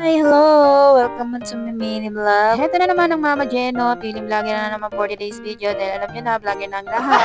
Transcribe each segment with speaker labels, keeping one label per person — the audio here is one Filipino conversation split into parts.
Speaker 1: Hi, hello! Welcome to my mini vlog. Heto na naman ang Mama Jeno. Piling vlogger na naman for today's video dahil alam nyo na, vlogger ng lahat.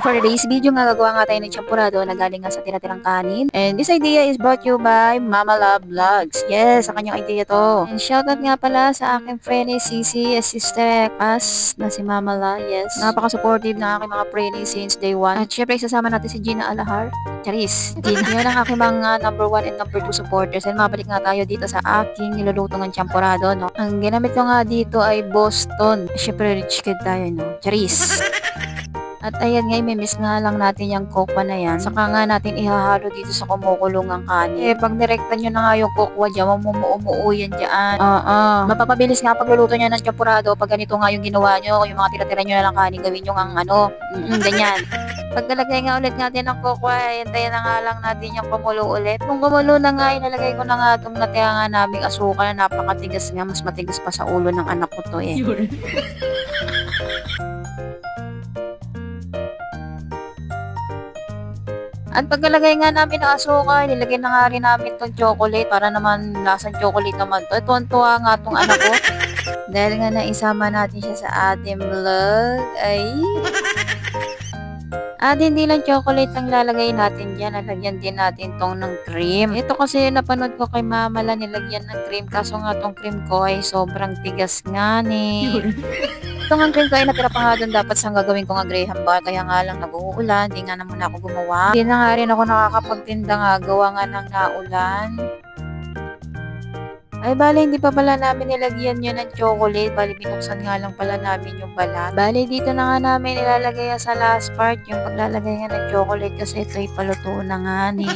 Speaker 1: For today's video nga, gagawa nga tayo ng champurado na galing nga sa tira-tirang kanin. And this idea is brought to you by Mama Love Vlogs. Yes, sa kanyang idea to. And shoutout nga pala sa aking friend ni Sisi, sister Kas na si Mama La. Yes, napaka-supportive na aking mga friend since day one. At syempre, isasama natin si Gina Alahar. Charis. Yan ang aking mga number 1 and number 2 supporters. And mabalik nga tayo dito sa aking nilulutong ng champurado, no? Ang ginamit ko nga dito ay Boston. Syempre, rich kid tayo, no? Charis. At ayan nga, may miss nga lang natin yung kokwa na yan. Saka nga natin ihahalo dito sa kumukulong ang kanin. Pag nirektan nyo na nga yung kokwa dyan, mamumuo yan dyan. Mapapabilis nga pagluluto nyo ng champurado pag ganito nga yung ginawa nyo. Yung mga tira-tira nyo na lang kanin, gawin nyo nga ganyan. Pag nalagay nga ulit natin ng kokwa, hintayin na nga lang natin yung kumulo ulit. Kung kumulo na nga, ilalagay ko na nga itong natira nga naming asukal na napakatigas nga. Mas matigas pa sa ulo ng anak ko to eh. At pagkalagay nga namin ng asukal, nilagay na nga rin namin tong chocolate para naman lasang chocolate naman to. Tuwan-tuwa nga tong anak ko. Dahil nga naisama natin siya sa ating vlog. At hindi lang chocolate ang lalagay natin dyan. Lalagyan din natin tong ng cream. Ito kasi napanood ko kay Mama La nilagyan ng cream. Kaso nga tong cream ko ay sobrang tigas nga ni. Itong ang cream ko ay natira pa nga doon dapat sa gagawin ko nga graham bar. Kaya nga lang nag-uulan. Hindi nga naman ako gumawa. Hindi na nga rin ako nakakapagtinda nga. Gawa nga ng naulan. Ay, bale, hindi pa pala namin nilagyan yun ng chocolate. Bale, binuksan nga lang pala namin yung balat. Bale, dito na nga namin ilalagay sa last part yung paglalagay nga ng chocolate kasi ito'y paluto na nga ni.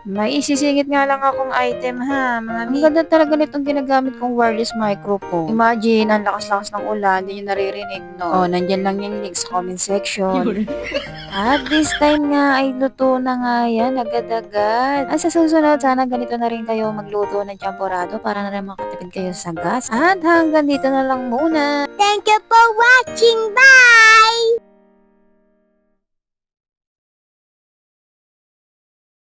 Speaker 1: May isisingit nga lang akong item ha, mga Ang ganda talaga nitong ginagamit kong wireless microphone. Imagine, ang lakas-lakas ng ulan, hindi nyo naririnig, no? Nandyan lang yung link sa comment section. At this time nga ay luto na nga yan, agad-agad. At sa susunod, sana ganito na rin kayo magluto ng champurado para na rin makatipid kayo sa gas. At hanggang dito na lang muna.
Speaker 2: Thank you for watching. Bye!